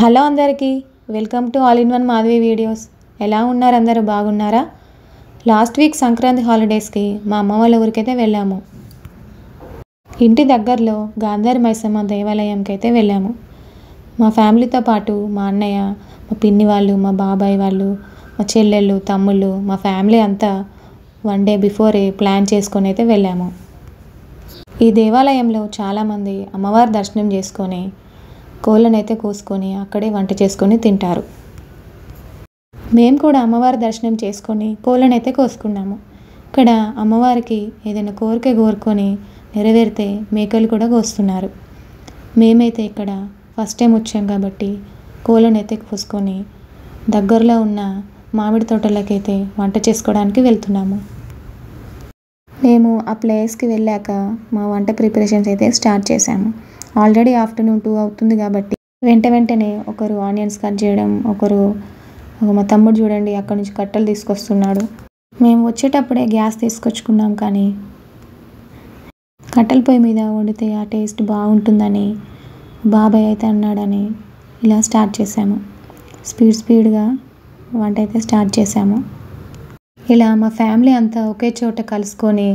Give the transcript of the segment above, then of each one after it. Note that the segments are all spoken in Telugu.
హలో అందరికీ welcome to all in one Madhavi videos. ఎలా ఉన్నారు? అందరూ బాగున్నారా? లాస్ట్ వీక్ సంక్రాంతి హాలిడేస్కి మా అమ్మ వాళ్ళ ఊరికైతే వెళ్ళాము. ఇంటి దగ్గరలో గాంధారి మైసమ్మ దేవాలయంకి అయితే వెళ్ళాము. మా ఫ్యామిలీతో పాటు మా అన్నయ్య, మా పిన్ని వాళ్ళు, మా బాబాయ్ వాళ్ళు, మా చెల్లెళ్ళు, తమ్ముళ్ళు, మా ఫ్యామిలీ అంతా 1 డే బిఫోరే ప్లాన్ చేసుకొని అయితే వెళ్ళాము. ఈ దేవాలయంలో చాలామంది అమ్మవారి దర్శనం చేసుకొని కోళ్ళనైతే కోసుకొని అక్కడే వంట చేసుకొని తింటారు. మేము కూడా అమ్మవారి దర్శనం చేసుకొని కోళ్ళనైతే కోసుకున్నాము. ఇక్కడ అమ్మవారికి ఏదైనా కోరిక కోరుకొని నెరవేరితే మేకలు కూడా కోస్తున్నారు. మేమైతే ఇక్కడ ఫస్ట్ టైం వచ్చాం కాబట్టి కోళ్ళనైతే కోసుకొని దగ్గరలో ఉన్న మామిడి తోటలకైతే వంట చేసుకోవడానికి వెళ్తున్నాము. మేము ఆ ప్లేస్కి వెళ్ళాక మా వంట ప్రిపరేషన్స్ అయితే స్టార్ట్ చేశాము. ఆల్రెడీ ఆఫ్టర్నూన్ 2 అవుతుంది కాబట్టి వెంటనే ఒకరు ఆనియన్స్ కట్ చేయడం, మా తమ్ముడు చూడండి అక్కడ నుంచి కట్టెలు తీసుకొస్తున్నాడు. మేము వచ్చేటప్పుడే గ్యాస్ తీసుకొచ్చుకున్నాం, కానీ కట్టెల పొయ్యి మీద వండితే ఆ టేస్ట్ బాగుంటుందని బాబాయ్ అయితే అన్నాడని ఇలా స్టార్ట్ చేసాము. స్పీడ్గా వంట అయితే స్టార్ట్ చేసాము. ఇలా మా ఫ్యామిలీ అంతా ఒకే చోట కలుసుకొని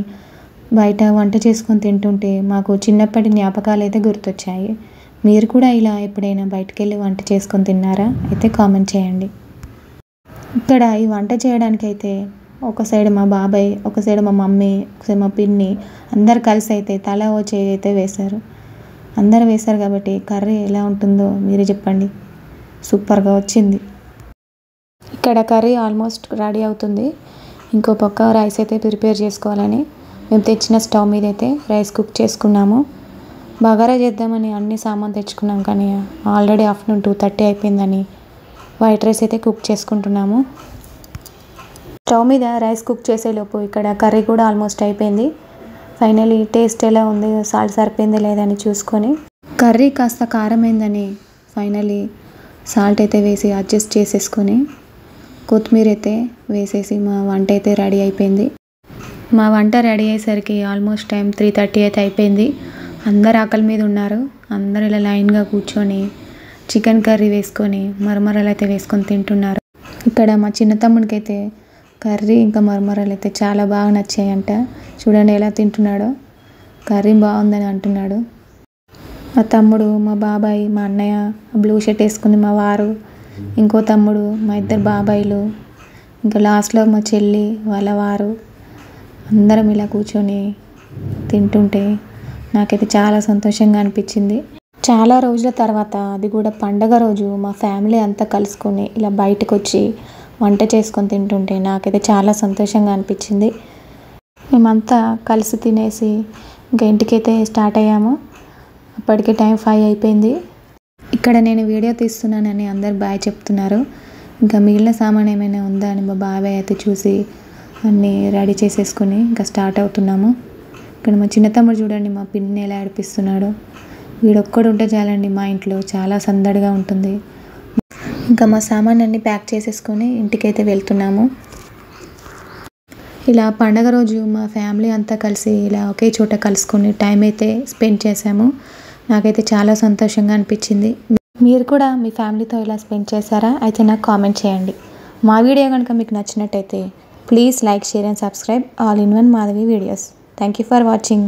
బయట వంట చేసుకొని తింటుంటే మాకు చిన్నప్పటి జ్ఞాపకాలు అయితే గుర్తొచ్చాయి. మీరు కూడా ఇలా ఎప్పుడైనా బయటకు వెళ్ళి వంట చేసుకొని తిన్నారా? అయితే కామెంట్ చేయండి. ఇక్కడ ఈ వంట చేయడానికైతే ఒక సైడ్ మా బాబాయ్, ఒక సైడ్ మా మమ్మీ, ఒక సైడ్ మా పిన్ని అందరు కలిసి అయితే తల ఓ చేయి అయితే వేశారు. అందరు వేశారు కాబట్టి కర్రీ ఎలా ఉంటుందో మీరే చెప్పండి. సూపర్గా వచ్చింది. ఇక్కడ కర్రీ ఆల్మోస్ట్ రెడీ అవుతుంది. ఇంకో పక్క రైస్ అయితే ప్రిపేర్ చేసుకోవాలని మేము తెచ్చిన స్టవ్ మీద అయితే రైస్ కుక్ చేసుకున్నాము. బగారా చేద్దామని అన్ని సామాన్ తెచ్చుకున్నాం, కానీ ఆల్రెడీ ఆఫ్టర్నూన్ 2:30 అయిపోయిందని వైట్ రైస్ అయితే కుక్ చేసుకుంటున్నాము. స్టవ్ మీద రైస్ కుక్ చేసేలోపు ఇక్కడ కర్రీ కూడా ఆల్మోస్ట్ అయిపోయింది. ఫైనలీ టేస్ట్ ఎలా ఉంది, సాల్ట్ సరిపోయింది లేదని చూసుకొని కర్రీ కాస్త కారమైందని ఫైనలీ సాల్ట్ అయితే వేసి అడ్జస్ట్ చేసేసుకొని కొత్తిమీర అయితే వేసేసి మా వంట అయితే రెడీ అయిపోయింది. మా వంట రెడీ అయ్యేసరికి ఆల్మోస్ట్ టైం 3:30 అయితే అయిపోయింది. అందరు ఆకలి మీద ఉన్నారు. అందరు ఇలా లైన్గా కూర్చొని చికెన్ కర్రీ వేసుకొని మరమరాలు అయితే వేసుకొని తింటున్నారు. ఇక్కడ మా చిన్న తమ్ముడికి అయితే కర్రీ ఇంకా మరమరాలు అయితే చాలా బాగా నచ్చాయంట. చూడండి ఎలా తింటున్నాడో. కర్రీ బాగుందని అంటున్నాడు. మా తమ్ముడు, మా బాబాయ్, మా అన్నయ్య, బ్లూ షర్ట్ వేసుకుని మా వారు, ఇంకో తమ్ముడు, మా ఇద్దరు బాబాయిలు, ఇంకా లాస్ట్లో మా చెల్లి వాళ్ళ వారు అందరం ఇలా కూర్చొని తింటుంటే నాకైతే చాలా సంతోషంగా అనిపించింది. చాలా రోజుల తర్వాత, అది కూడా పండగ రోజు మా ఫ్యామిలీ అంతా కలుసుకొని ఇలా బయటకు వచ్చి వంట చేసుకొని తింటుంటే నాకైతే చాలా సంతోషంగా అనిపించింది. మేమంతా కలిసి తినేసి ఇంకా ఇంటికైతే స్టార్ట్ అయ్యాము. అప్పటికే టైం 5 అయిపోయింది. ఇక్కడ నేను వీడియో తీస్తున్నానని అందరు బాయ్ చెప్తున్నారు. ఇంకా మిగిలిన సామాన్ ఏమైనా ఉందా అని మా బాబాయ్ అయితే చూసి అన్నీ రెడీ చేసేసుకొని ఇంకా స్టార్ట్ అవుతున్నాము. ఇక్కడ మా చిన్న తమ్ముడు చూడండి మా పిన్ని ఎలా ఏడిపిస్తున్నాడు. వీడొక్కడు ఉంటే చాలండి మా ఇంట్లో చాలా సందడిగా ఉంటుంది. ఇంకా మా సామాన్ అన్నీ ప్యాక్ చేసేసుకొని ఇంటికైతే వెళ్తున్నాము. ఇలా పండగ రోజు మా ఫ్యామిలీ అంతా కలిసి ఇలా ఒకే చోట కలుసుకొని టైం అయితే స్పెండ్ చేసాము. నాకైతే చాలా సంతోషంగా అనిపించింది. మీరు కూడా మీ ఫ్యామిలీతో ఇలా స్పెండ్ చేశారా? అయితే నాకు కామెంట్ చేయండి. మా వీడియో కనుక మీకు నచ్చినట్టయితే please like, share and subscribe all in one Madhavi videos. Thank you for watching.